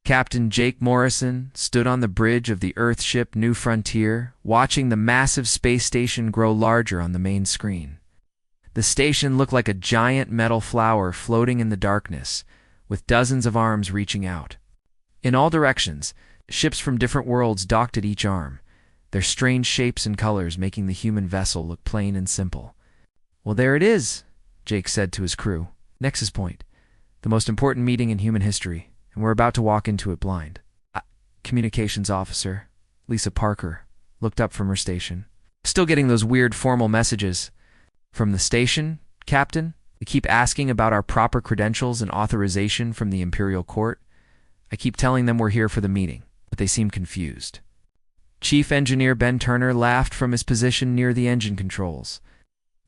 Captain Jake Morrison stood on the bridge of the Earthship New Frontier, watching the massive space station grow larger on the main screen. The station looked like a giant metal flower floating in the darkness, with dozens of arms reaching out. In all directions, ships from different worlds docked at each arm, their strange shapes and colors making the human vessel look plain and simple. "Well, there it is," Jake said to his crew. "Nexus Point, the most important meeting in human history, and we're about to walk into it blind." Communications officer, Lisa Parker, looked up from her station. "Still getting those weird formal messages." "From the station, Captain? They keep asking about our proper credentials and authorization from the Imperial Court. I keep telling them we're here for the meeting, but they seem confused." Chief Engineer Ben Turner laughed from his position near the engine controls.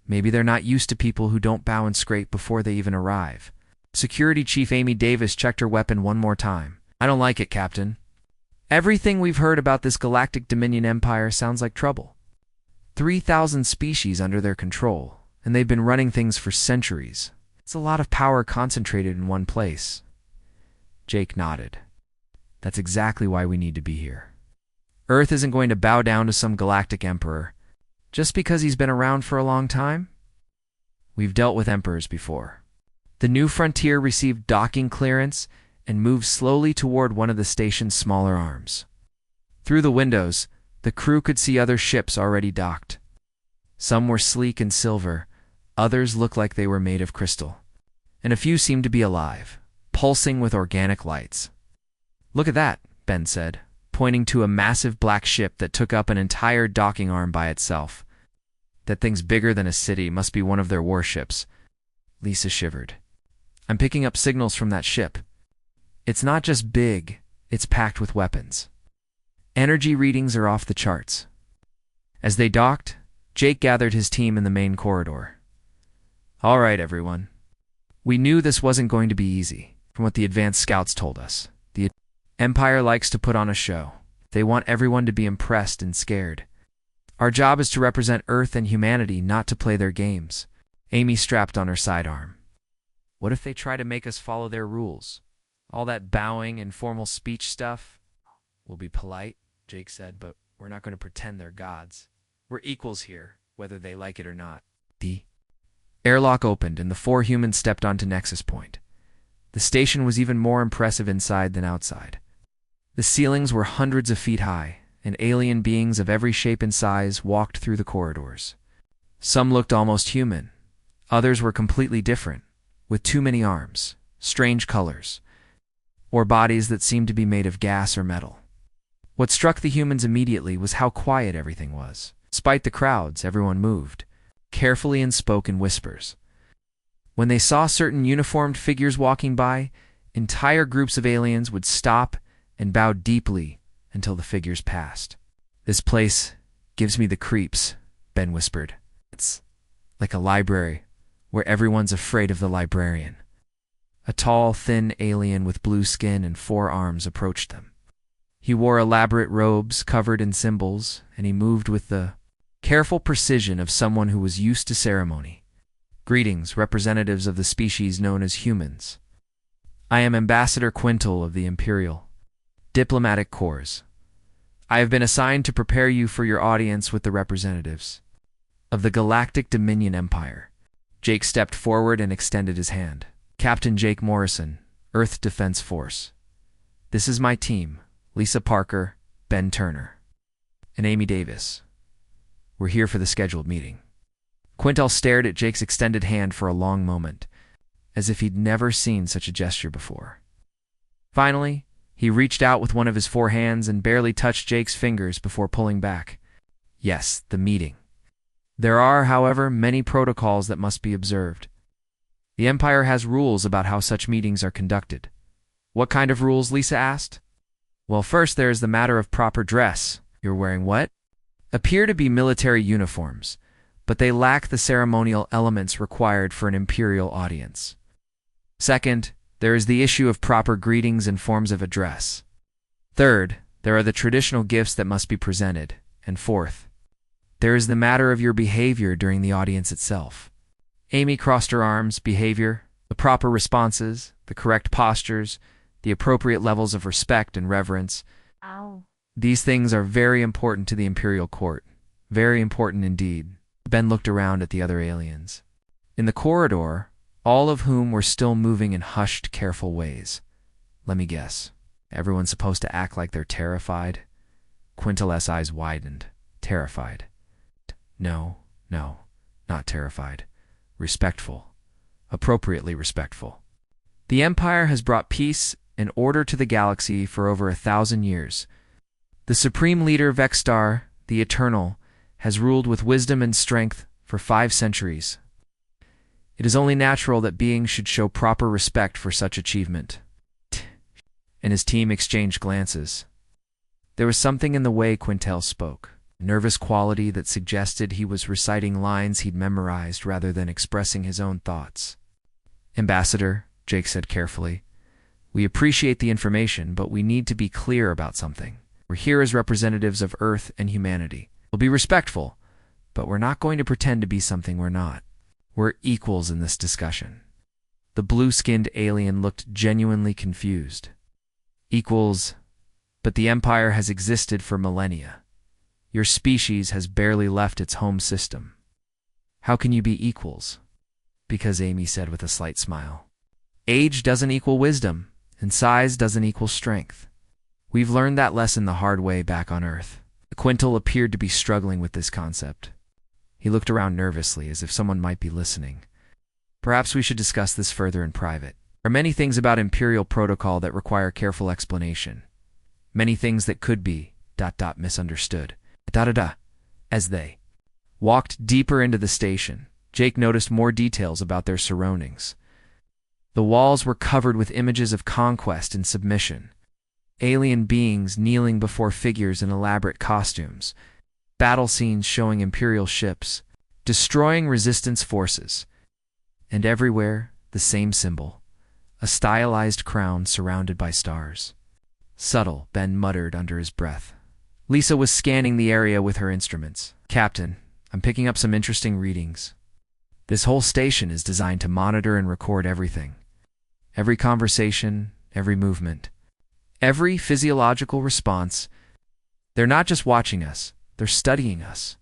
"Maybe they're not used to people who don't bow and scrape before they even arrive." Security Chief Amy Davis checked her weapon one more time. "I don't like it, Captain. Everything we've heard about this Galactic Dominion Empire sounds like trouble. 3,000 species under their control, and they've been running things for centuries. It's a lot of power concentrated in one place." Jake nodded. "That's exactly why we need to be here. Earth isn't going to bow down to some galactic emperor just because he's been around for a long time. We've dealt with emperors before." The New Frontier received docking clearance and moved slowly toward one of the station's smaller arms. Through the windows, the crew could see other ships already docked. Some were sleek and silver, others looked like they were made of crystal, and a few seemed to be alive, pulsing with organic lights. "Look at that," Ben said, pointing to a massive black ship that took up an entire docking arm by itself. "That thing's bigger than a city, must be one of their warships." Lisa shivered. "I'm picking up signals from that ship. It's not just big, it's packed with weapons. Energy readings are off the charts." As they docked, Jake gathered his team in the main corridor. "All right, everyone. We knew this wasn't going to be easy, from what the advanced scouts told us. The Empire likes to put on a show. They want everyone to be impressed and scared. Our job is to represent Earth and humanity, not to play their games." Amy strapped on her sidearm. "What if they try to make us follow their rules? All that bowing and formal speech stuff?" "We'll be polite," Jake said, "but we're not going to pretend they're gods. We're equals here, whether they like it or not." The airlock opened and the 4 humans stepped onto Nexus Point. The station was even more impressive inside than outside. The ceilings were hundreds of feet high, and alien beings of every shape and size walked through the corridors. Some looked almost human. Others were completely different, with too many arms, strange colors, or bodies that seemed to be made of gas or metal. What struck the humans immediately was how quiet everything was. Despite the crowds, everyone moved, carefully, and spoke in whispers. When they saw certain uniformed figures walking by, entire groups of aliens would stop and bow deeply until the figures passed. "This place gives me the creeps," Ben whispered. "It's like a library where everyone's afraid of the librarian." A tall, thin alien with blue skin and 4 arms approached them. He wore elaborate robes covered in symbols, and he moved with the careful precision of someone who was used to ceremony. "Greetings, representatives of the species known as humans. I am Ambassador Quintal of the Imperial Diplomatic Corps. I have been assigned to prepare you for your audience with the representatives of the Galactic Dominion Empire." Jake stepped forward and extended his hand. "Captain Jake Morrison, Earth Defense Force. This is my team, Lisa Parker, Ben Turner, and Amy Davis. We're here for the scheduled meeting." Quintal stared at Jake's extended hand for a long moment, as if he'd never seen such a gesture before. Finally, he reached out with one of his 4 hands and barely touched Jake's fingers before pulling back. "Yes, the meeting. There are, however, many protocols that must be observed. The Empire has rules about how such meetings are conducted." "What kind of rules?" Lisa asked. "Well, first there is the matter of proper dress." "You're wearing what?" "Appear to be military uniforms, but they lack the ceremonial elements required for an imperial audience. Second, there is the issue of proper greetings and forms of address. Third, there are the traditional gifts that must be presented. And fourth, there is the matter of your behavior during the audience itself." Amy crossed her arms. "Behavior, the proper responses, the correct postures, the appropriate levels of respect and reverence. Ow. These things are very important to the Imperial Court. Very important indeed. Ben looked around at the other aliens. In the corridor, all of whom were still moving in hushed, careful ways. Let me guess. Everyone's supposed to act like they're terrified? Quintel's eyes widened. Terrified. No, not terrified. Respectful. Appropriately respectful. The Empire has brought peace and order to the galaxy for over 1,000 years. The Supreme Leader Vexstar, the Eternal, has ruled with wisdom and strength for 5 centuries. It is only natural that beings should show proper respect for such achievement. And his team exchanged glances. There was something in the way Quintel spoke, a nervous quality that suggested he was reciting lines he'd memorized rather than expressing his own thoughts. Ambassador, Jake said carefully, we appreciate the information, but we need to be clear about something. We're here as representatives of Earth and humanity. We'll be respectful, but we're not going to pretend to be something we're not. We're equals in this discussion. The blue-skinned alien looked genuinely confused. Equals, but the Empire has existed for millennia. Your species has barely left its home system. How can you be equals? Because Amy said with a slight smile. Age doesn't equal wisdom, and size doesn't equal strength. We've learned that lesson the hard way back on Earth. Quintel appeared to be struggling with this concept. He looked around nervously, as if someone might be listening. Perhaps we should discuss this further in private. There are many things about Imperial protocol that require careful explanation. Many things that could be, misunderstood. As they walked deeper into the station, Jake noticed more details about their surroundings. The walls were covered with images of conquest and submission. Alien beings kneeling before figures in elaborate costumes. Battle scenes showing Imperial ships, destroying resistance forces. And everywhere, the same symbol. A stylized crown surrounded by stars. Subtle, Ben muttered under his breath. Lisa was scanning the area with her instruments. Captain, I'm picking up some interesting readings. This whole station is designed to monitor and record everything. Every conversation, every movement, every physiological response. They're not just watching us, they're studying us.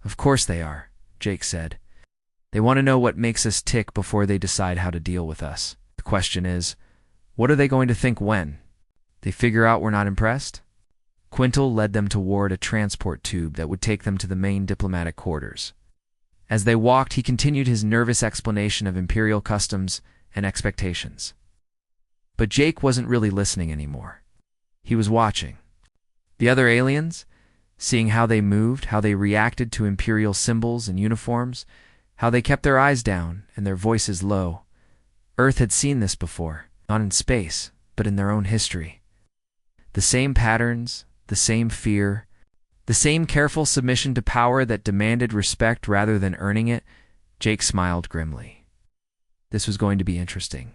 Of course they are, Jake said. They want to know what makes us tick before they decide how to deal with us. The question is, what are they going to think when? They figure out we're not impressed? Quintel led them toward a transport tube that would take them to the main diplomatic quarters. As they walked, he continued his nervous explanation of Imperial customs and expectations. But Jake wasn't really listening anymore. He was watching. The other aliens, seeing how they moved, how they reacted to Imperial symbols and uniforms, how they kept their eyes down and their voices low. Earth had seen this before, not in space, but in their own history. The same patterns, the same fear, the same careful submission to power that demanded respect rather than earning it. Jake smiled grimly. This was going to be interesting.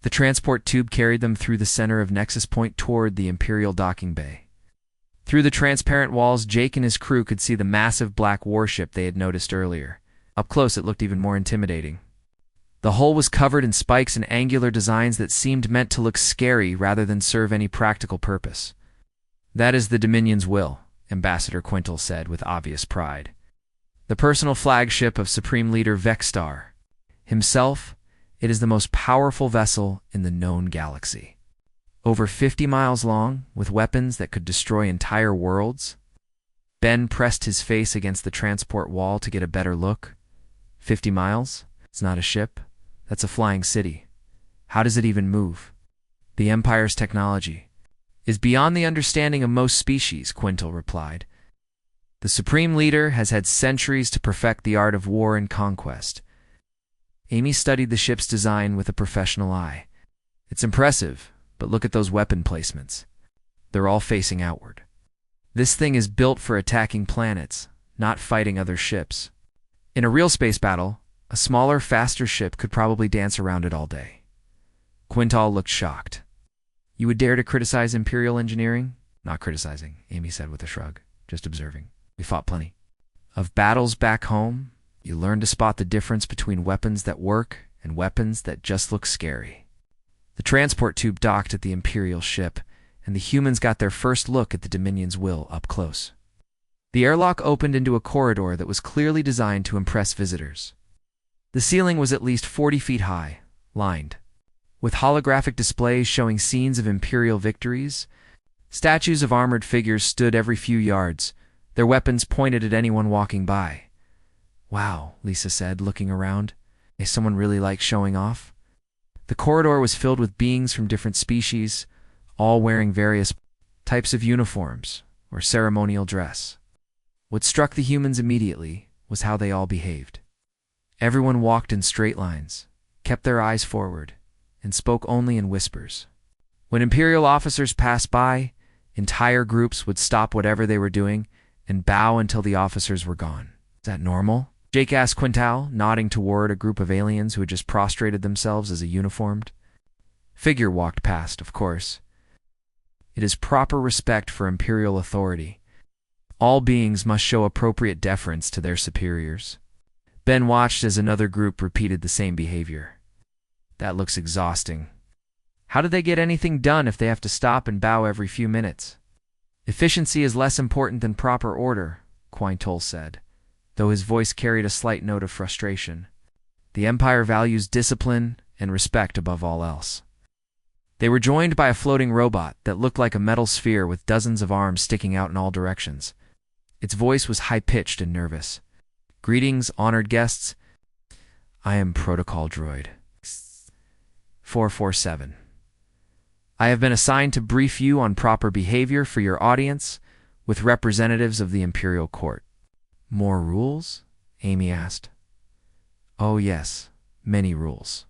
The transport tube carried them through the center of Nexus Point toward the Imperial docking bay. Through the transparent walls, Jake and his crew could see the massive black warship they had noticed earlier. Up close, it looked even more intimidating. The hull was covered in spikes and angular designs that seemed meant to look scary rather than serve any practical purpose. That is the Dominion's will, Ambassador Quintel said with obvious pride. The personal flagship of Supreme Leader Vexstar. Himself, it is the most powerful vessel in the known galaxy. Over 50 miles long, with weapons that could destroy entire worlds. Ben pressed his face against the transport wall to get a better look. 50 miles? It's not a ship. That's a flying city. How does it even move? The Empire's technology is beyond the understanding of most species, Quintel replied. The Supreme Leader has had centuries to perfect the art of war and conquest. Amy studied the ship's design with a professional eye. It's impressive, but look at those weapon placements. They're all facing outward. This thing is built for attacking planets, not fighting other ships. In a real space battle, a smaller, faster ship could probably dance around it all day. Quintal looked shocked. You would dare to criticize Imperial engineering? Not criticizing, Amy said with a shrug. Just observing. We fought plenty of battles back home. You learn to spot the difference between weapons that work and weapons that just look scary. The transport tube docked at the Imperial ship, and the humans got their first look at the Dominion's will up close. The airlock opened into a corridor that was clearly designed to impress visitors. The ceiling was at least 40 feet high, lined with holographic displays showing scenes of Imperial victories. Statues of armored figures stood every few yards, their weapons pointed at anyone walking by. "Wow," Lisa said, looking around. "Is someone really like showing off?" The corridor was filled with beings from different species, all wearing various types of uniforms or ceremonial dress. What struck the humans immediately was how they all behaved. Everyone walked in straight lines, kept their eyes forward, and spoke only in whispers. When Imperial officers passed by, entire groups would stop whatever they were doing and bow until the officers were gone. "Is that normal?" Jake asked Quintal, nodding toward a group of aliens who had just prostrated themselves as a uniformed figure walked past, of course. "It is proper respect for Imperial authority. All beings must show appropriate deference to their superiors." Ben watched as another group repeated the same behavior. "That looks exhausting. How do they get anything done if they have to stop and bow every few minutes?" "Efficiency is less important than proper order," Quintal said, though his voice carried a slight note of frustration. "The Empire values discipline and respect above all else." They were joined by a floating robot that looked like a metal sphere with dozens of arms sticking out in all directions. Its voice was high-pitched and nervous. "Greetings, honored guests. I am Protocol Droid 447. I have been assigned to brief you on proper behavior for your audience with representatives of the Imperial Court." "More rules?" Amy asked. "Oh yes, many rules.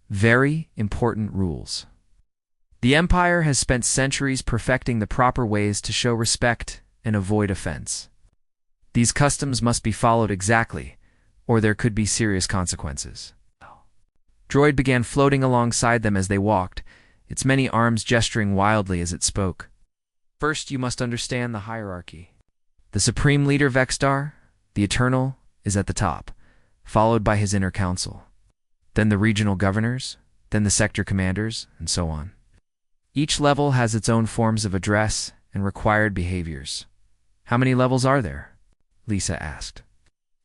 Very important rules. The Empire has spent centuries perfecting the proper ways to show respect and avoid offense. These customs must be followed exactly, or there could be serious consequences." Droid began floating alongside them as they walked, its many arms gesturing wildly as it spoke. "First, you must understand the hierarchy. The Supreme Leader Vexstar, the Eternal, is at the top, followed by his inner council. Then the regional governors, then the sector commanders, and so on. Each level has its own forms of address and required behaviors." "How many levels are there?" Lisa asked.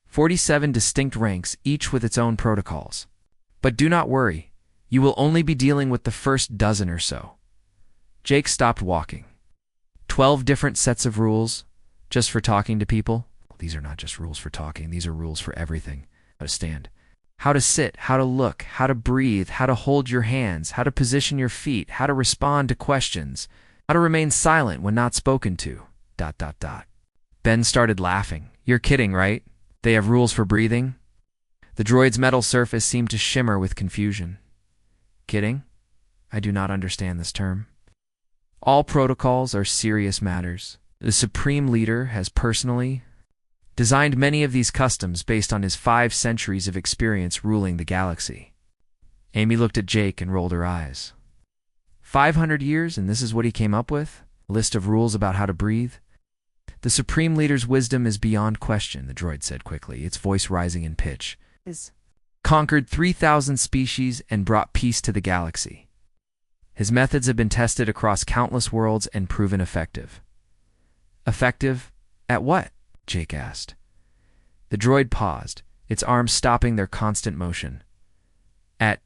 47 distinct ranks, each with its own protocols. But do not worry, you will only be dealing with the first dozen or so." Jake stopped walking. 12 different sets of rules, just for talking to people. These are not just rules for talking, these are rules for everything. How to stand, how to sit, how to look, how to breathe, how to hold your hands, how to position your feet, how to respond to questions, how to remain silent when not spoken to, ... Ben started laughing. "You're kidding, right? They have rules for breathing?" The droid's metal surface seemed to shimmer with confusion. "Kidding? I do not understand this term. All protocols are serious matters. The Supreme Leader has personally designed many of these customs based on his 5 centuries of experience ruling the galaxy." Amy looked at Jake and rolled her eyes. 500 years, and this is what he came up with? A list of rules about how to breathe? "The Supreme Leader's wisdom is beyond question," the droid said quickly, its voice rising in pitch. "His conquered 3,000 species and brought peace to the galaxy. His methods have been tested across countless worlds and proven effective." "Effective at what?" Jake asked. The droid paused, its arms stopping their constant motion. "At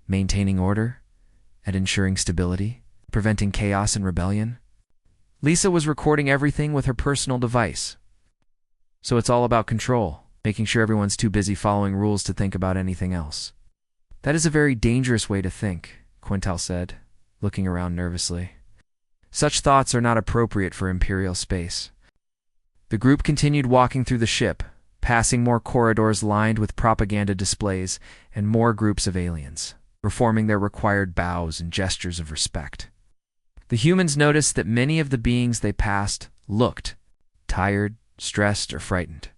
maintaining order, at ensuring stability, preventing chaos and rebellion." Lisa was recording everything with her personal device. "So it's all about control, making sure everyone's too busy following rules to think about anything else." "That is a very dangerous way to think," Quintal said, looking around nervously. "Such thoughts are not appropriate for Imperial space." The group continued walking through the ship, passing more corridors lined with propaganda displays and more groups of aliens, performing their required bows and gestures of respect. The humans noticed that many of the beings they passed looked tired, stressed, or frightened.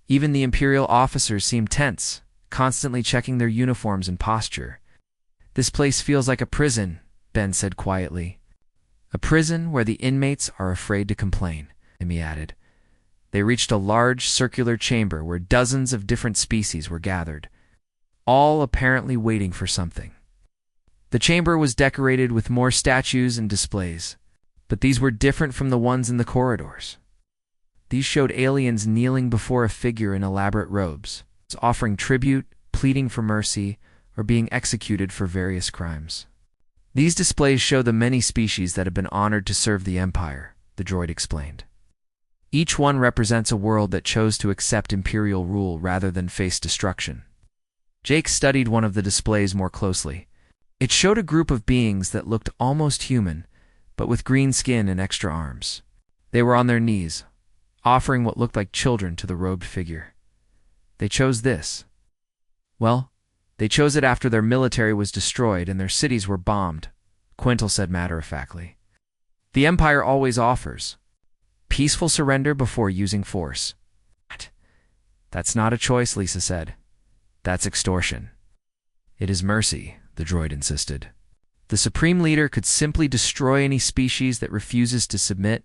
Even the Imperial officers seemed tense, constantly checking their uniforms and posture. "This place feels like a prison," Ben said quietly. "A prison where the inmates are afraid to complain," Amy added. They reached a large circular chamber where dozens of different species were gathered, all apparently waiting for something. The chamber was decorated with more statues and displays, but these were different from the ones in the corridors. These showed aliens kneeling before a figure in elaborate robes, offering tribute, pleading for mercy, or being executed for various crimes. These displays show the many species that have been honored to serve the Empire, the droid explained. Each one represents a world that chose to accept Imperial rule rather than face destruction. Jake studied one of the displays more closely. It showed a group of beings that looked almost human, but with green skin and extra arms. They were on their knees, offering what looked like children to the robed figure. They chose this. Well, they chose it after their military was destroyed and their cities were bombed, Quintel said matter-of-factly. The Empire always offers peaceful surrender before using force. That's not a choice, Lisa said. That's extortion. It is mercy, the droid insisted. The Supreme Leader could simply destroy any species that refuses to submit,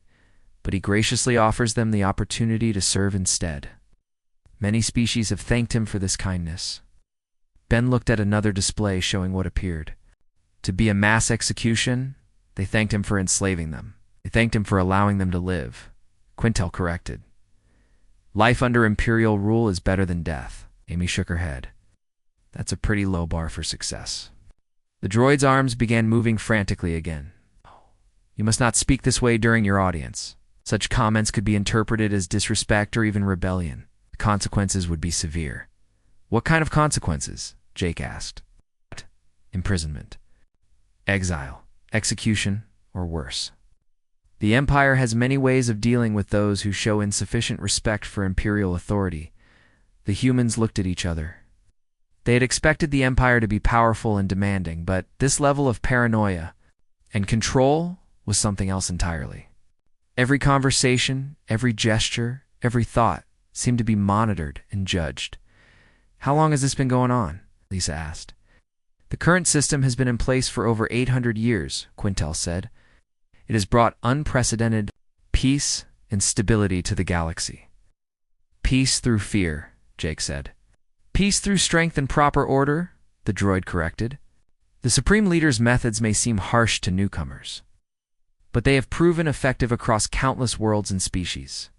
but he graciously offers them the opportunity to serve instead. Many species have thanked him for this kindness. Ben looked at another display showing what appeared to be a mass execution. They thanked him for enslaving them. They thanked him for allowing them to live. Quintel corrected. Life under Imperial rule is better than death. Amy shook her head. That's a pretty low bar for success. The droid's arms began moving frantically again. You must not speak this way during your audience. Such comments could be interpreted as disrespect or even rebellion. The consequences would be severe. What kind of consequences? Jake asked. Imprisonment, exile, execution, or worse. The Empire has many ways of dealing with those who show insufficient respect for Imperial authority. The humans looked at each other. They had expected the Empire to be powerful and demanding, but this level of paranoia and control was something else entirely. Every conversation, every gesture, every thought seemed to be monitored and judged. How long has this been going on? Lisa asked. The current system has been in place for over 800 years, Quintel said. It has brought unprecedented peace and stability to the galaxy. Peace through fear, Jake said. Peace through strength and proper order, the droid corrected. The Supreme Leader's methods may seem harsh to newcomers, but they have proven effective across countless worlds and species.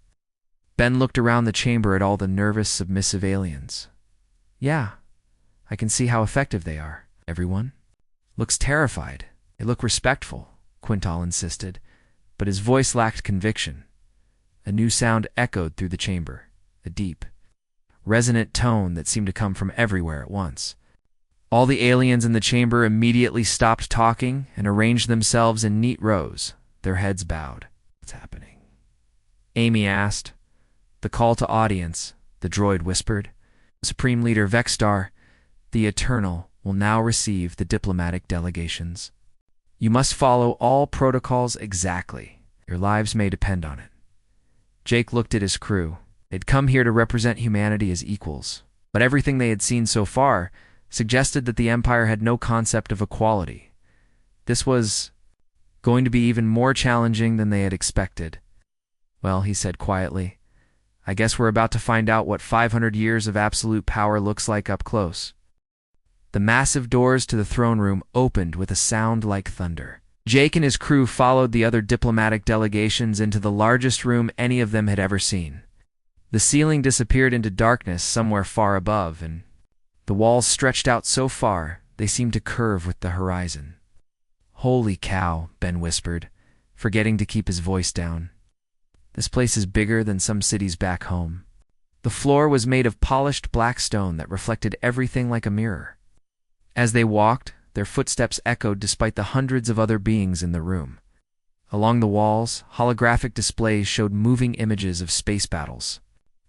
Ben looked around the chamber at all the nervous, submissive aliens. Yeah, I can see how effective they are. Everyone looks terrified. They look respectful, Quintal insisted, but his voice lacked conviction. A new sound echoed through the chamber, a deep, resonant tone that seemed to come from everywhere at once. All the aliens in the chamber immediately stopped talking and arranged themselves in neat rows, their heads bowed. What's happening? Amy asked. The call to audience, the droid whispered. Supreme Leader Vexstar, the Eternal, will now receive the diplomatic delegations. You must follow all protocols exactly. Your lives may depend on it. Jake looked at his crew. They'd come here to represent humanity as equals, but everything they had seen so far suggested that the Empire had no concept of equality. This was going to be even more challenging than they had expected. Well, he said quietly, I guess we're about to find out what 500 years of absolute power looks like up close. The massive doors to the throne room opened with a sound like thunder. Jake and his crew followed the other diplomatic delegations into the largest room any of them had ever seen. The ceiling disappeared into darkness somewhere far above, and the walls stretched out so far they seemed to curve with the horizon. Holy cow, Ben whispered, forgetting to keep his voice down. This place is bigger than some cities back home. The floor was made of polished black stone that reflected everything like a mirror. As they walked, their footsteps echoed despite the hundreds of other beings in the room. Along the walls, holographic displays showed moving images of space battles,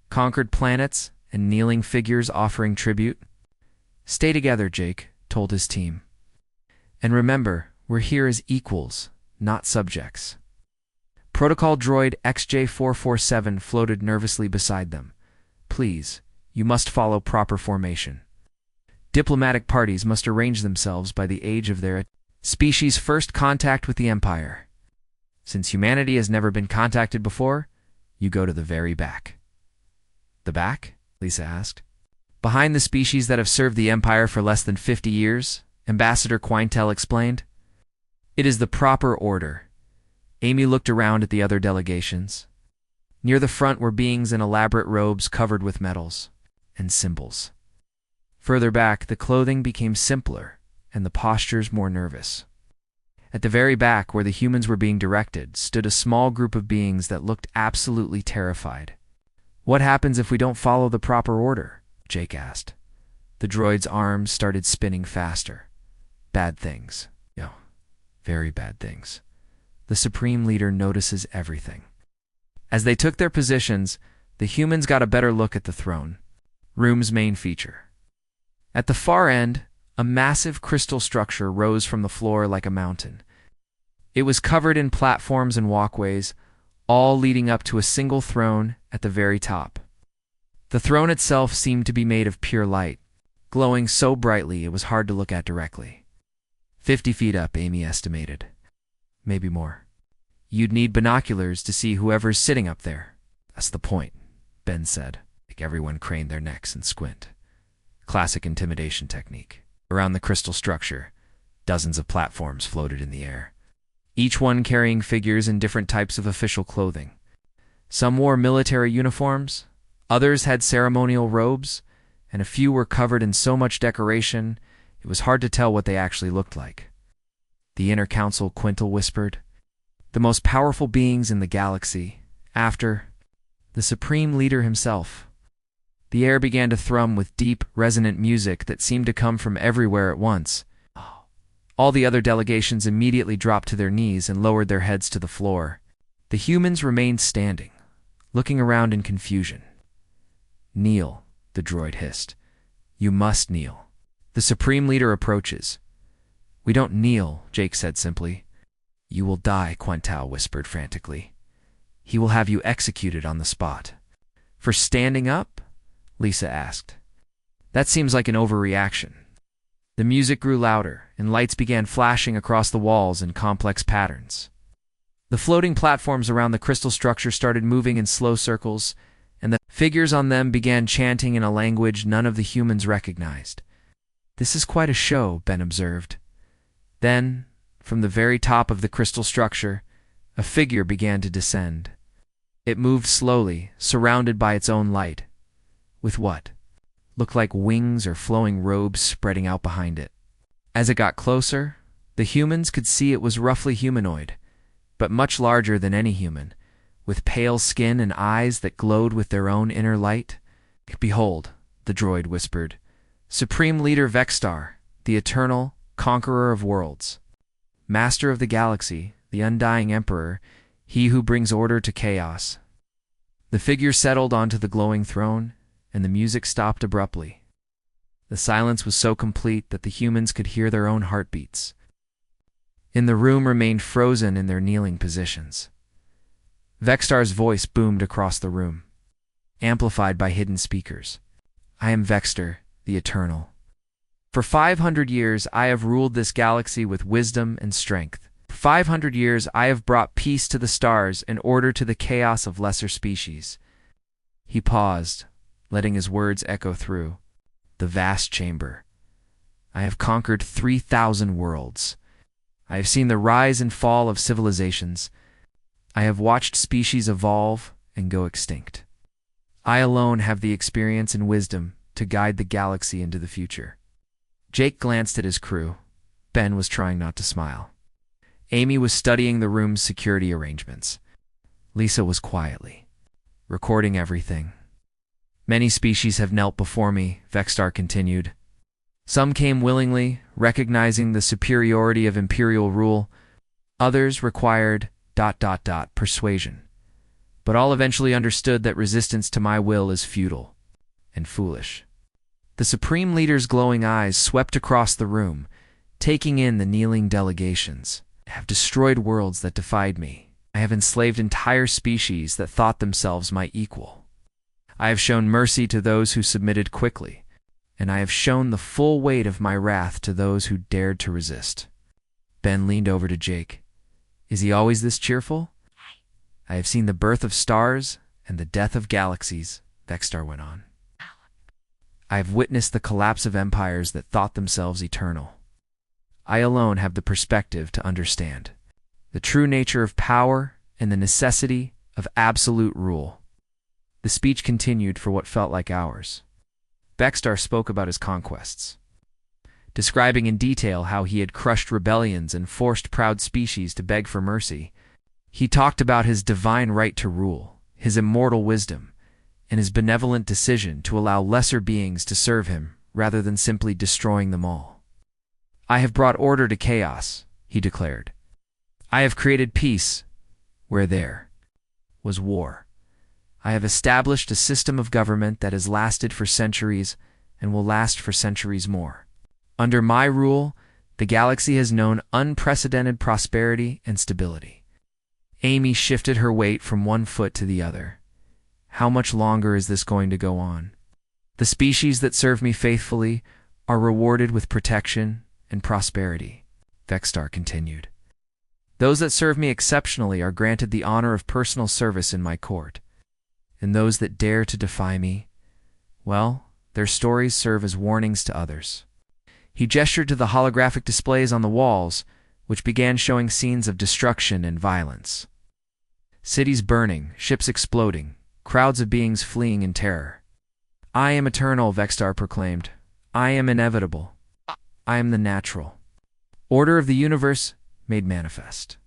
conquered planets, and kneeling figures offering tribute. Stay together, Jake told his team. And remember, we're here as equals, not subjects. Protocol droid XJ447 floated nervously beside them. Please, you must follow proper formation. Diplomatic parties must arrange themselves by the age of their species' first contact with the Empire. Since humanity has never been contacted before, you go to the very back. The back? Lisa asked. Behind the species that have served the Empire for less than 50 years, Ambassador Quintel explained. It is the proper order. Amy looked around at the other delegations. Near the front were beings in elaborate robes covered with medals and symbols. Further back, the clothing became simpler and the postures more nervous. At the very back, where the humans were being directed, stood a small group of beings that looked absolutely terrified. What happens if we don't follow the proper order? Jake asked. The droid's arms started spinning faster. Bad things. Very bad things. The Supreme Leader notices everything. As they took their positions, the humans got a better look at the throne, room's main feature. At the far end, a massive crystal structure rose from the floor like a mountain. It was covered in platforms and walkways, all leading up to a single throne at the very top. The throne itself seemed to be made of pure light, glowing so brightly it was hard to look at directly. 50 feet up, Amy estimated. Maybe more. You'd need binoculars to see whoever's sitting up there. That's the point, Ben said. Everyone craned their necks and squint. Classic intimidation technique. Around the crystal structure, dozens of platforms floated in the air, each one carrying figures in different types of official clothing. Some wore military uniforms, others had ceremonial robes, and a few were covered in so much decoration it was hard to tell what they actually looked like. The inner council, Quintel whispered. The most powerful beings in the galaxy, after the Supreme Leader himself. The air began to thrum with deep, resonant music that seemed to come from everywhere at once. All the other delegations immediately dropped to their knees and lowered their heads to the floor. The humans remained standing, looking around in confusion. Kneel, the droid hissed. You must kneel. The Supreme Leader approaches. We don't kneel, Jake said simply. You will die, Quintel whispered frantically. He will have you executed on the spot. For standing up? Lisa asked. That seems like an overreaction. The music grew louder, and lights began flashing across the walls in complex patterns. The floating platforms around the crystal structure started moving in slow circles, and the figures on them began chanting in a language none of the humans recognized. This is quite a show, Ben observed. Then, from the very top of the crystal structure, a figure began to descend. It moved slowly, surrounded by its own light, with what looked like wings or flowing robes spreading out behind it. As it got closer, the humans could see it was roughly humanoid, but much larger than any human, with pale skin and eyes that glowed with their own inner light. Behold, the droid whispered, Supreme Leader Vexstar, the eternal conqueror of worlds, master of the galaxy, the undying emperor, he who brings order to chaos. The figure settled onto the glowing throne, and the music stopped abruptly. The silence was so complete that the humans could hear their own heartbeats. The room remained frozen in their kneeling positions. Vexstar's voice boomed across the room, amplified by hidden speakers. I am Vexstar, the Eternal. For 500 years I have ruled this galaxy with wisdom and strength. For 500 years I have brought peace to the stars and order to the chaos of lesser species. He paused, letting his words echo through the vast chamber. I have conquered 3,000 worlds. I have seen the rise and fall of civilizations. I have watched species evolve and go extinct. I alone have the experience and wisdom to guide the galaxy into the future. Jake glanced at his crew. Ben was trying not to smile. Amy was studying the room's security arrangements. Lisa was quietly recording everything. Many species have knelt before me, Vexstar continued. Some came willingly, recognizing the superiority of imperial rule. Others required ... persuasion. But all eventually understood that resistance to my will is futile and foolish. The Supreme Leader's glowing eyes swept across the room, taking in the kneeling delegations. I have destroyed worlds that defied me. I have enslaved entire species that thought themselves my equal. I have shown mercy to those who submitted quickly, and I have shown the full weight of my wrath to those who dared to resist. Ben leaned over to Jake. Is he always this cheerful? I have seen the birth of stars and the death of galaxies, Vexstar went on. I have witnessed the collapse of empires that thought themselves eternal. I alone have the perspective to understand the true nature of power and the necessity of absolute rule. The speech continued for what felt like hours. Vextar spoke about his conquests, describing in detail how he had crushed rebellions and forced proud species to beg for mercy. He talked about his divine right to rule, his immortal wisdom, and his benevolent decision to allow lesser beings to serve him rather than simply destroying them all. "I have brought order to chaos," he declared. "I have created peace where there was war. I have established a system of government that has lasted for centuries and will last for centuries more. Under my rule, the galaxy has known unprecedented prosperity and stability." Amy shifted her weight from one foot to the other. How much longer is this going to go on? The species that serve me faithfully are rewarded with protection and prosperity, Vextar continued. Those that serve me exceptionally are granted the honor of personal service in my court. And those that dare to defy me, well, their stories serve as warnings to others. He gestured to the holographic displays on the walls, which began showing scenes of destruction and violence. Cities burning, ships exploding, crowds of beings fleeing in terror. "I am eternal," Vextar proclaimed. "I am inevitable. I am the natural order of the universe made manifest.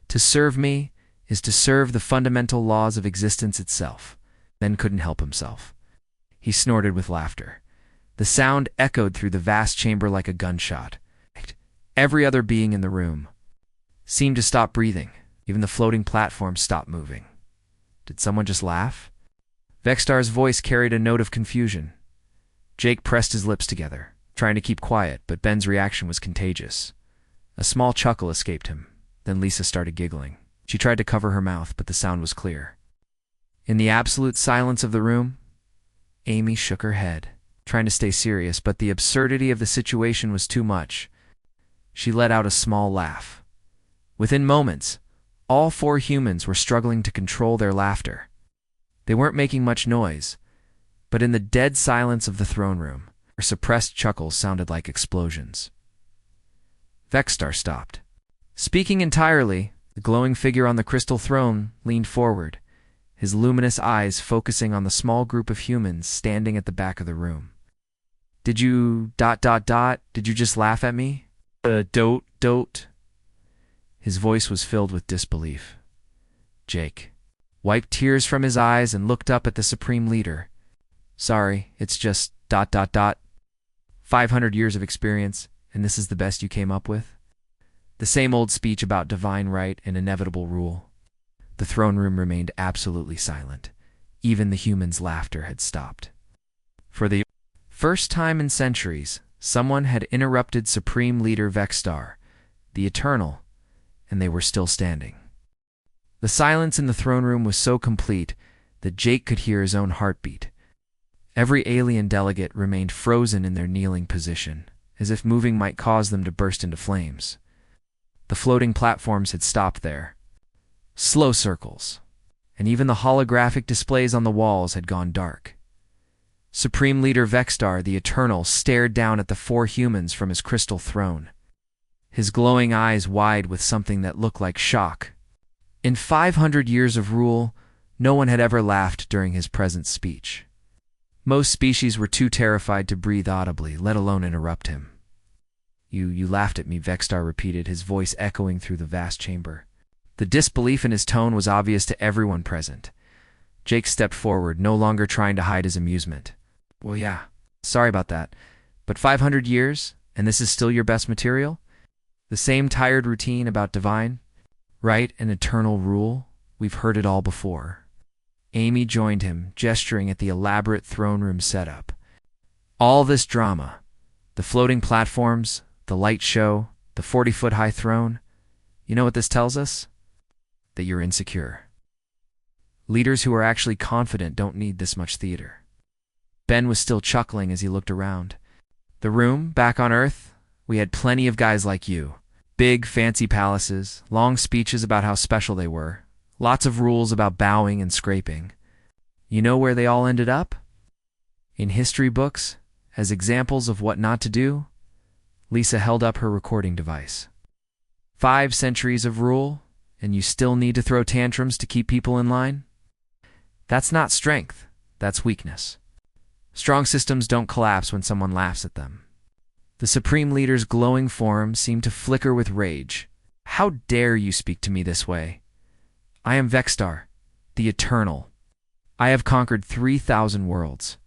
To serve me is to serve the fundamental laws of existence itself." Ben couldn't help himself. He snorted with laughter. The sound echoed through the vast chamber like a gunshot. Every other being in the room seemed to stop breathing. Even the floating platform stopped moving. Did someone just laugh? Vextar's voice carried a note of confusion. Jake pressed his lips together, trying to keep quiet, but Ben's reaction was contagious. A small chuckle escaped him. Then Lisa started giggling. She tried to cover her mouth, but the sound was clear. In the absolute silence of the room, Amy shook her head, trying to stay serious, but the absurdity of the situation was too much. She let out a small laugh. Within moments, all four humans were struggling to control their laughter. They weren't making much noise, but in the dead silence of the throne room, their suppressed chuckles sounded like explosions. Vextar stopped. Speaking entirely, the glowing figure on the crystal throne leaned forward, his luminous eyes focusing on the small group of humans standing at the back of the room. Did you... Did you just laugh at me? Dote. His voice was filled with disbelief. Jake wiped tears from his eyes and looked up at the Supreme Leader. Sorry, it's just... 500 years of experience, and this is the best you came up with? The same old speech about divine right and inevitable rule. The throne room remained absolutely silent. Even the humans' laughter had stopped. For the first time in centuries, someone had interrupted Supreme Leader Vextar, the Eternal, and they were still standing. The silence in the throne room was so complete that Jake could hear his own heartbeat. Every alien delegate remained frozen in their kneeling position, as if moving might cause them to burst into flames. The floating platforms had stopped there. Slow circles, and even the holographic displays on the walls had gone dark. Supreme Leader Vextar, the Eternal, stared down at the four humans from his crystal throne, his glowing eyes wide with something that looked like shock. In 500 years of rule, no one had ever laughed during his present speech. Most species were too terrified to breathe audibly, let alone interrupt him. You laughed at me, Vextar repeated, his voice echoing through the vast chamber. The disbelief in his tone was obvious to everyone present. Jake stepped forward, no longer trying to hide his amusement. Well, yeah, sorry about that. But 500 years, and this is still your best material? The same tired routine about divine right and eternal rule? We've heard it all before. Amy joined him, gesturing at the elaborate throne room setup. All this drama, the floating platforms, the light show, the 40-foot-high throne, you know what this tells us? That you're insecure. Leaders who are actually confident don't need this much theater. Ben was still chuckling as he looked around. The room, back on Earth, we had plenty of guys like you. Big, fancy palaces, long speeches about how special they were, lots of rules about bowing and scraping. You know where they all ended up? In history books, as examples of what not to do? Lisa held up her recording device. 5 centuries of rule, and you still need to throw tantrums to keep people in line? That's not strength, that's weakness. Strong systems don't collapse when someone laughs at them. The Supreme Leader's glowing form seemed to flicker with rage. How dare you speak to me this way? I am Vexstar, the Eternal. I have conquered 3,000 worlds.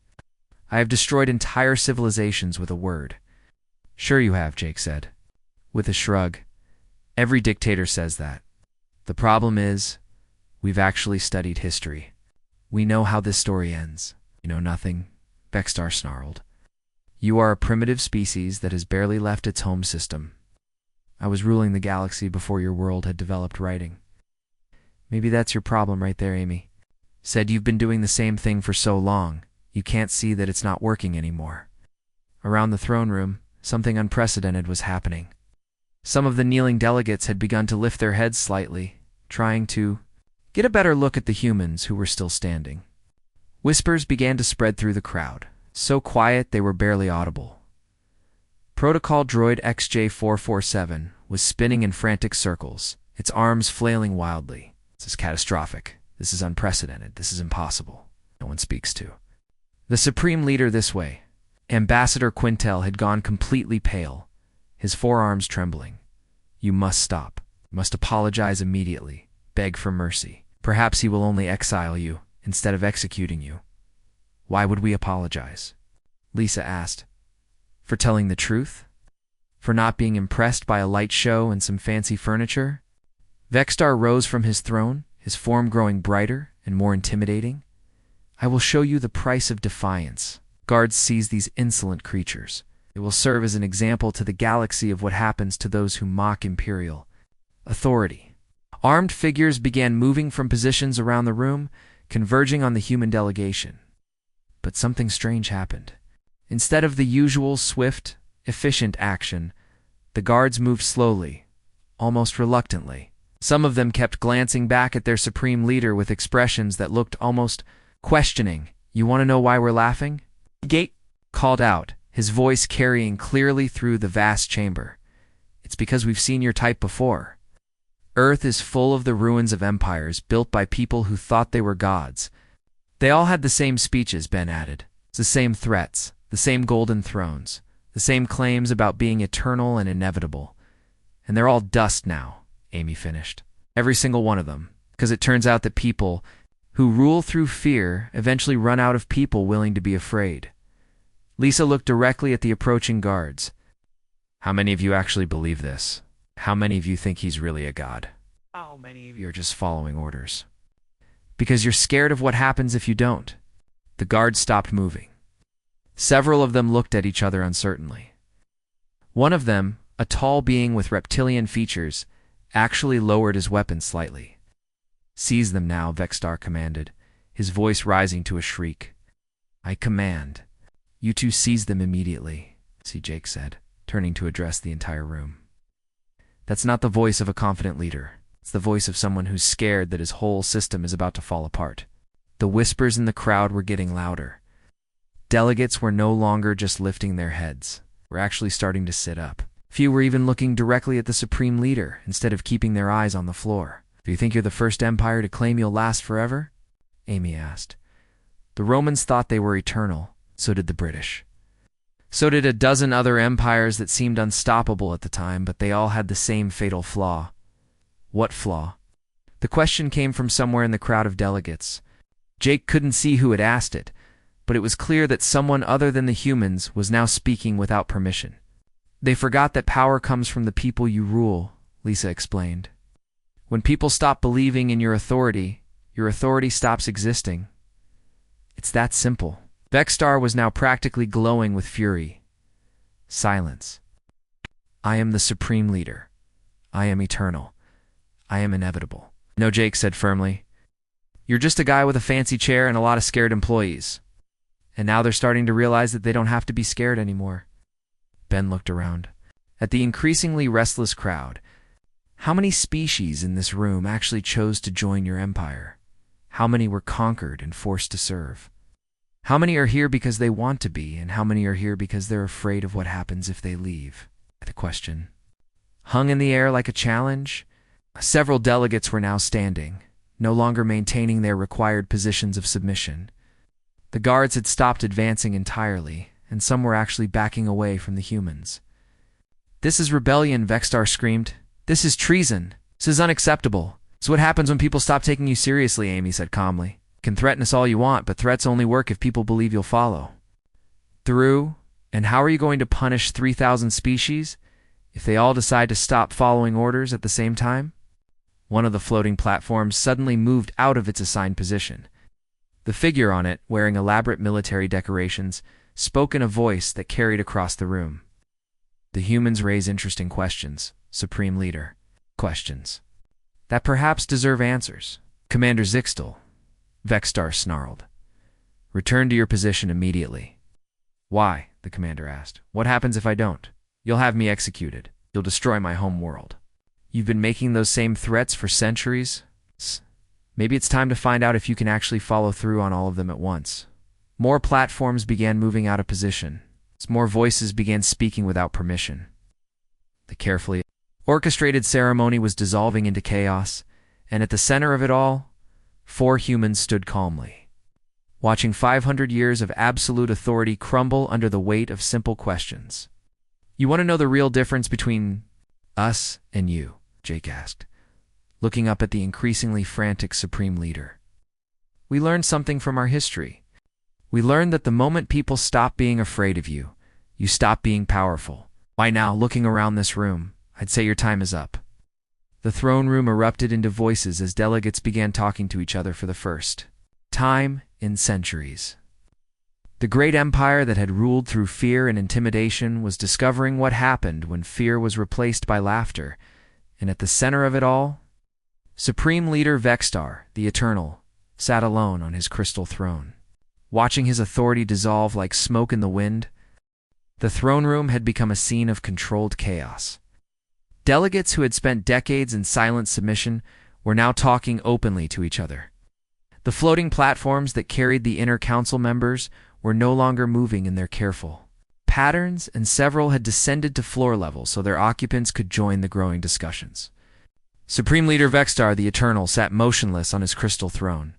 I have destroyed entire civilizations with a word. Sure you have, Jake said, with a shrug. Every dictator says that. The problem is, we've actually studied history. We know how this story ends. You know nothing, Vexstar snarled. You are a primitive species that has barely left its home system. I was ruling the galaxy before your world had developed writing. Maybe that's your problem right there, Amy. Said you've been doing the same thing for so long, you can't see that it's not working anymore. Around the throne room, something unprecedented was happening. Some of the kneeling delegates had begun to lift their heads slightly, trying to get a better look at the humans who were still standing. Whispers began to spread through the crowd, so quiet they were barely audible. Protocol droid XJ447 was spinning in frantic circles, its arms flailing wildly. This is catastrophic. This is unprecedented. This is impossible. No one speaks to. The Supreme Leader this way. Ambassador Quintel had gone completely pale, his forearms trembling. You must stop. You must apologize immediately. Beg for mercy. Perhaps he will only exile you instead of executing you. Why would we apologize? Lisa asked. For telling the truth? For not being impressed by a light show and some fancy furniture? Vexstar rose from his throne, his form growing brighter and more intimidating. I will show you the price of defiance. Guards seize these insolent creatures. It will serve as an example to the galaxy of what happens to those who mock imperial authority. Armed figures began moving from positions around the room, converging on the human delegation. But something strange happened. Instead of the usual swift, efficient action, the guards moved slowly, almost reluctantly. Some of them kept glancing back at their Supreme Leader with expressions that looked almost questioning. You want to know why we're laughing? Gate called out, his voice carrying clearly through the vast chamber. It's because we've seen your type before. Earth is full of the ruins of empires built by people who thought they were gods. They all had the same speeches, Ben added. The same threats, the same golden thrones, the same claims about being eternal and inevitable. And they're all dust now, Amy finished. Every single one of them. Because it turns out that people who rule through fear eventually run out of people willing to be afraid. Lisa looked directly at the approaching guards. How many of you actually believe this? How many of you think he's really a god? How many of you are just following orders? Because you're scared of what happens if you don't. The guards stopped moving. Several of them looked at each other uncertainly. One of them, a tall being with reptilian features, actually lowered his weapon slightly. Seize them now, Vexstar commanded, his voice rising to a shriek. I command. You two seize them immediately, Jake said, turning to address the entire room. That's not the voice of a confident leader. It's the voice of someone who's scared that his whole system is about to fall apart. The whispers in the crowd were getting louder. Delegates were no longer just lifting their heads. Were actually starting to sit up. Few were even looking directly at the Supreme Leader instead of keeping their eyes on the floor. Do you think you're the first empire to claim you'll last forever? Amy asked. The Romans thought they were eternal. So did the British. So did a dozen other empires that seemed unstoppable at the time, but they all had the same fatal flaw. What flaw? The question came from somewhere in the crowd of delegates. Jake couldn't see who had asked it, but it was clear that someone other than the humans was now speaking without permission. They forgot that power comes from the people you rule, Lisa explained. When people stop believing in your authority stops existing. It's that simple. Vexstar was now practically glowing with fury. Silence. I am the Supreme Leader. I am eternal. I am inevitable. No, Jake said firmly. You're just a guy with a fancy chair and a lot of scared employees. And now they're starting to realize that they don't have to be scared anymore. Ben looked around. At the increasingly restless crowd. How many species in this room actually chose to join your empire? How many were conquered and forced to serve? How many are here because they want to be, and how many are here because they're afraid of what happens if they leave? The question hung in the air like a challenge. Several delegates were now standing, no longer maintaining their required positions of submission. The guards had stopped advancing entirely, and some were actually backing away from the humans. "This is rebellion," Vexstar screamed. "This is treason. This is unacceptable. It's what happens when people stop taking you seriously," Amy said calmly. "You can threaten us all you want, but threats only work if people believe you'll follow." Through? And how are you going to punish 3,000 species if they all decide to stop following orders at the same time? One of the floating platforms suddenly moved out of its assigned position. The figure on it, wearing elaborate military decorations, spoke in a voice that carried across the room. "The humans raise interesting questions, Supreme Leader. Questions that perhaps deserve answers. Commander Zixtal," Vexstar snarled. "Return to your position immediately." "Why?" the commander asked. "What happens if I don't?" "You'll have me executed. You'll destroy my home world. You've been making those same threats for centuries. Maybe it's time to find out if you can actually follow through on all of them at once." More platforms began moving out of position. More voices began speaking without permission. The carefully orchestrated ceremony was dissolving into chaos, and at the center of it all, 4 humans stood calmly, watching 500 years of absolute authority crumble under the weight of simple questions. "You want to know the real difference between us and you?" Jake asked, looking up at the increasingly frantic Supreme Leader. "We learned something from our history. We learned that the moment people stop being afraid of you, you stop being powerful. By now, looking around this room, I'd say your time is up." The throne room erupted into voices as delegates began talking to each other for the first time in centuries. The great empire that had ruled through fear and intimidation was discovering what happened when fear was replaced by laughter, and at the center of it all, Supreme Leader Vexstar, the Eternal, sat alone on his crystal throne, watching his authority dissolve like smoke in the wind. The throne room had become a scene of controlled chaos. Delegates who had spent decades in silent submission were now talking openly to each other. The floating platforms that carried the inner council members were no longer moving in their careful patterns, and several had descended to floor level so their occupants could join the growing discussions. Supreme Leader Vexstar, the Eternal, sat motionless on his crystal throne,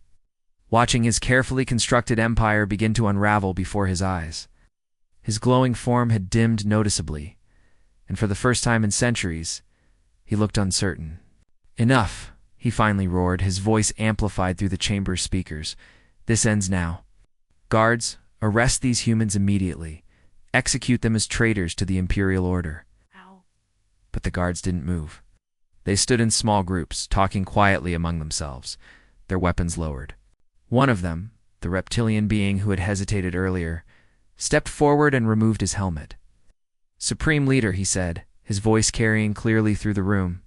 watching his carefully constructed empire begin to unravel before his eyes. His glowing form had dimmed noticeably, and for the first time in centuries, he looked uncertain. "Enough," he finally roared, his voice amplified through the chamber's speakers. "This ends now. Guards, arrest these humans immediately. Execute them as traitors to the Imperial Order." Ow. But the guards didn't move. They stood in small groups, talking quietly among themselves, their weapons lowered. One of them, the reptilian being who had hesitated earlier, stepped forward and removed his helmet. "Supreme Leader," he said, his voice carrying clearly through the room,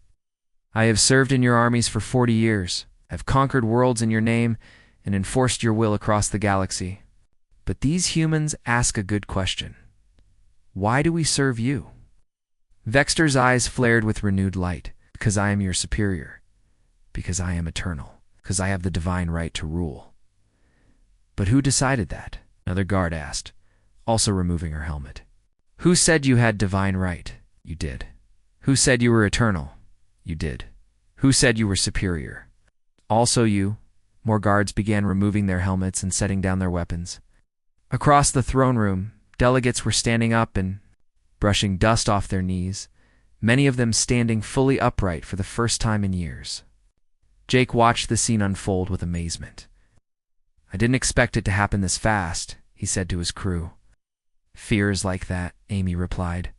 "I have served in your armies for 40 years. I've conquered worlds in your name and enforced your will across the galaxy. But these humans ask a good question. Why do we serve you?" Vexstar's eyes flared with renewed light. "Because I am your superior. Because I am eternal. Because I have the divine right to rule." "But who decided that?" another guard asked, also removing her helmet. "Who said you had divine right?" "You did." "Who said you were eternal?" "You did." "Who said you were superior?" "Also you." More guards began removing their helmets and setting down their weapons. Across the throne room, delegates were standing up and brushing dust off their knees, many of them standing fully upright for the first time in years. Jake watched the scene unfold with amazement. "I didn't expect it to happen this fast," he said to his crew. "Fear is like that," Amy replied.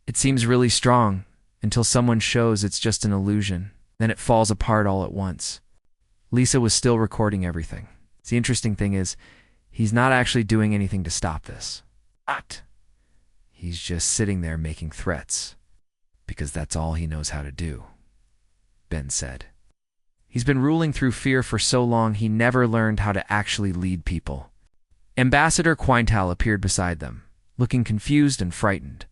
"It seems really strong until someone shows it's just an illusion. Then it falls apart all at once." Lisa was still recording everything. The interesting thing is, he's not actually doing anything to stop this. He's just sitting there making threats, because that's all he knows how to do, Ben said. He's been ruling through fear for so long he never learned how to actually lead people. Ambassador Quintal appeared beside them, looking confused and frightened.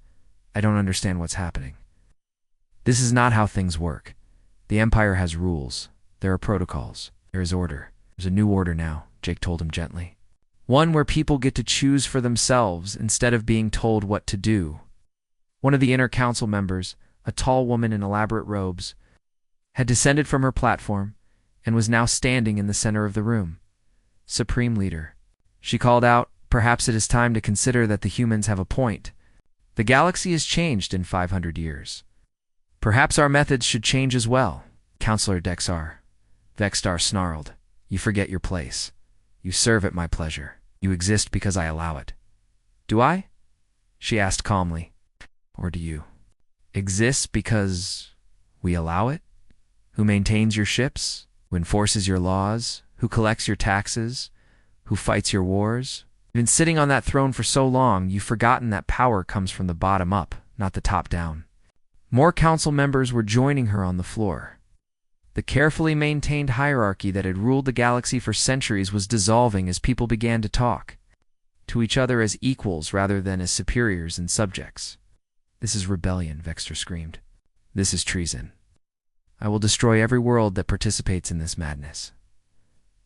"I don't understand what's happening." "This is not how things work. The Empire has rules. There are protocols. There is order. There's a new order now," Jake told him gently. "One where people get to choose for themselves instead of being told what to do." One of the inner council members, a tall woman in elaborate robes, had descended from her platform and was now standing in the center of the room. Supreme Leader. She called out, "Perhaps it is time to consider that the humans have a point. The galaxy has changed in 500 years. Perhaps our methods should change as well." Counselor Dexar. Vexstar snarled, "You forget your place. You serve at my pleasure. You exist because I allow it." "Do I?" she asked calmly. "Or do you exist because we allow it? Who maintains your ships? Who enforces your laws? Who collects your taxes? Who fights your wars? You've been sitting on that throne for so long, you've forgotten that power comes from the bottom up, not the top down." More council members were joining her on the floor. The carefully maintained hierarchy that had ruled the galaxy for centuries was dissolving as people began to talk to each other as equals rather than as superiors and subjects. "This is rebellion," Vexter screamed. "This is treason. I will destroy every world that participates in this madness."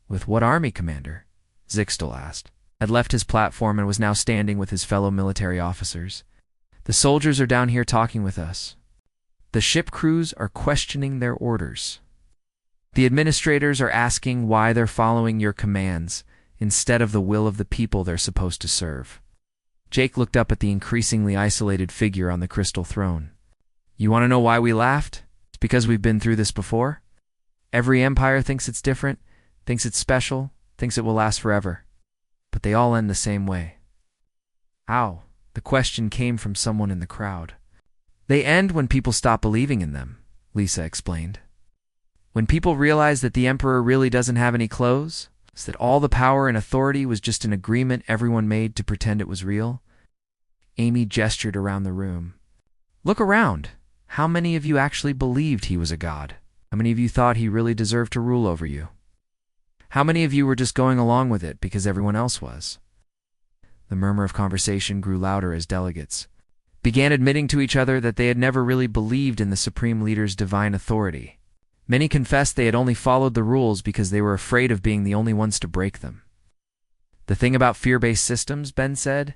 "With what army, Commander?" Zixtal asked. Had left his platform and was now standing with his fellow military officers. "The soldiers are down here talking with us. The ship crews are questioning their orders. The administrators are asking why they're following your commands instead of the will of the people they're supposed to serve." Jake looked up at the increasingly isolated figure on the crystal throne. "You want to know why we laughed? It's because we've been through this before. Every empire thinks it's different, thinks it's special, thinks it will last forever. But they all end the same way." "How?" The question came from someone in the crowd. "They end when people stop believing in them," Lisa explained. "When people realize that the Emperor really doesn't have any clothes, that all the power and authority was just an agreement everyone made to pretend it was real." Amy gestured around the room. "Look around. How many of you actually believed he was a god? How many of you thought he really deserved to rule over you? How many of you were just going along with it because everyone else was?" The murmur of conversation grew louder as delegates began admitting to each other that they had never really believed in the Supreme Leader's divine authority. Many confessed they had only followed the rules because they were afraid of being the only ones to break them. "The thing about fear-based systems," Ben said,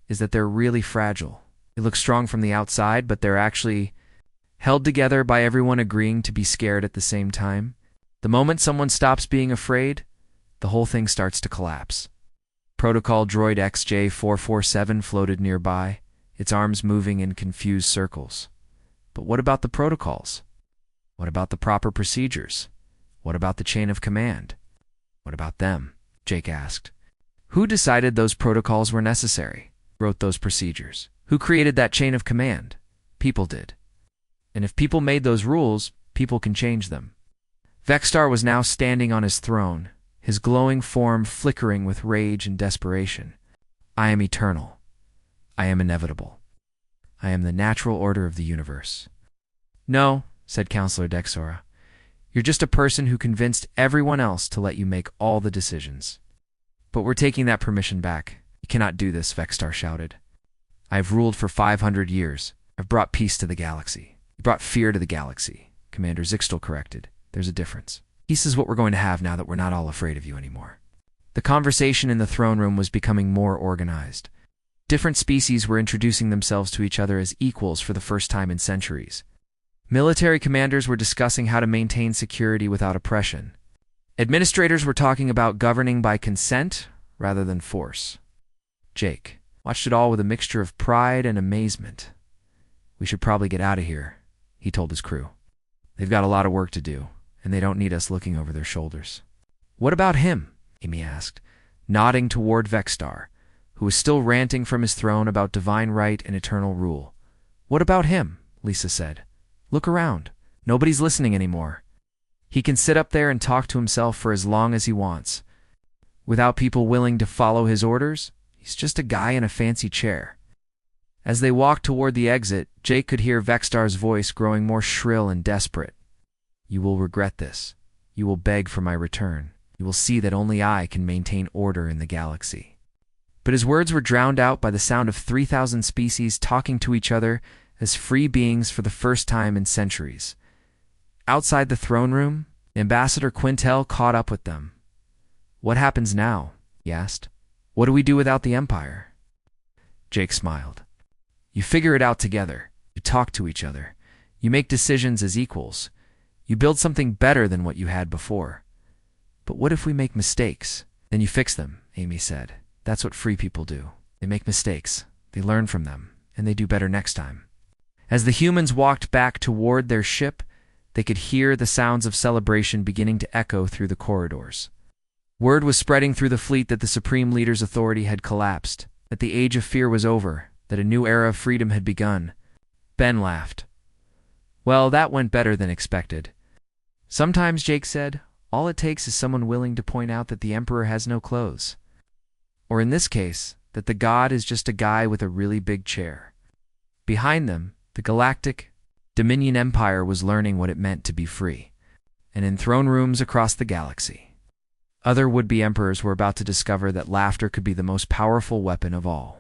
"is that they're really fragile. They look strong from the outside, but they're actually held together by everyone agreeing to be scared at the same time. The moment someone stops being afraid, the whole thing starts to collapse." Protocol droid XJ447 floated nearby, its arms moving in confused circles. "But what about the protocols? What about the proper procedures? What about the chain of command? What about them?" Jake asked. "Who decided those protocols were necessary? Wrote those procedures? Who created that chain of command? People did. And if people made those rules, people can change them." Vexstar was now standing on his throne, his glowing form flickering with rage and desperation. "I am eternal. I am inevitable. I am the natural order of the universe." "No," said Counselor Dexora. "You're just a person who convinced everyone else to let you make all the decisions." "But we're taking that permission back. You cannot do this," Vexstar shouted. "I have ruled for 500 years. I've brought peace to the galaxy. You brought fear to the galaxy," Commander Zixtal corrected. "There's a difference. Peace is what we're going to have now that we're not all afraid of you anymore." The conversation in the throne room was becoming more organized. Different species were introducing themselves to each other as equals for the first time in centuries. Military commanders were discussing how to maintain security without oppression. Administrators were talking about governing by consent rather than force. Jake watched it all with a mixture of pride and amazement. "We should probably get out of here," he told his crew. "They've got a lot of work to do, and they don't need us looking over their shoulders." "What about him?" Amy asked, nodding toward Vexstar, who was still ranting from his throne about divine right and eternal rule. "What about him?" Lisa said. "Look around. Nobody's listening anymore. He can sit up there and talk to himself for as long as he wants. Without people willing to follow his orders, he's just a guy in a fancy chair." As they walked toward the exit, Jake could hear Vexstar's voice growing more shrill and desperate. "You will regret this. You will beg for my return. You will see that only I can maintain order in the galaxy." But his words were drowned out by the sound of 3,000 species talking to each other as free beings for the first time in centuries. Outside the throne room, Ambassador Quintel caught up with them. "What happens now?" he asked. "What do we do without the Empire?" Jake smiled. You figure it out together. You talk to each other. You make decisions as equals. You build something better than what you had before. But what if we make mistakes? Then you fix them, Amy said. That's what free people do. They make mistakes. They learn from them, and they do better next time. As the humans walked back toward their ship, they could hear the sounds of celebration beginning to echo through the corridors. Word was spreading through the fleet that the Supreme Leader's authority had collapsed, that the age of fear was over, that a new era of freedom had begun. Ben laughed. Well, that went better than expected. Sometimes, Jake said, all it takes is someone willing to point out that the Emperor has no clothes. Or in this case, that the god is just a guy with a really big chair. Behind them, the Galactic Dominion Empire was learning what it meant to be free, and in throne rooms across the galaxy, other would-be emperors were about to discover that laughter could be the most powerful weapon of all.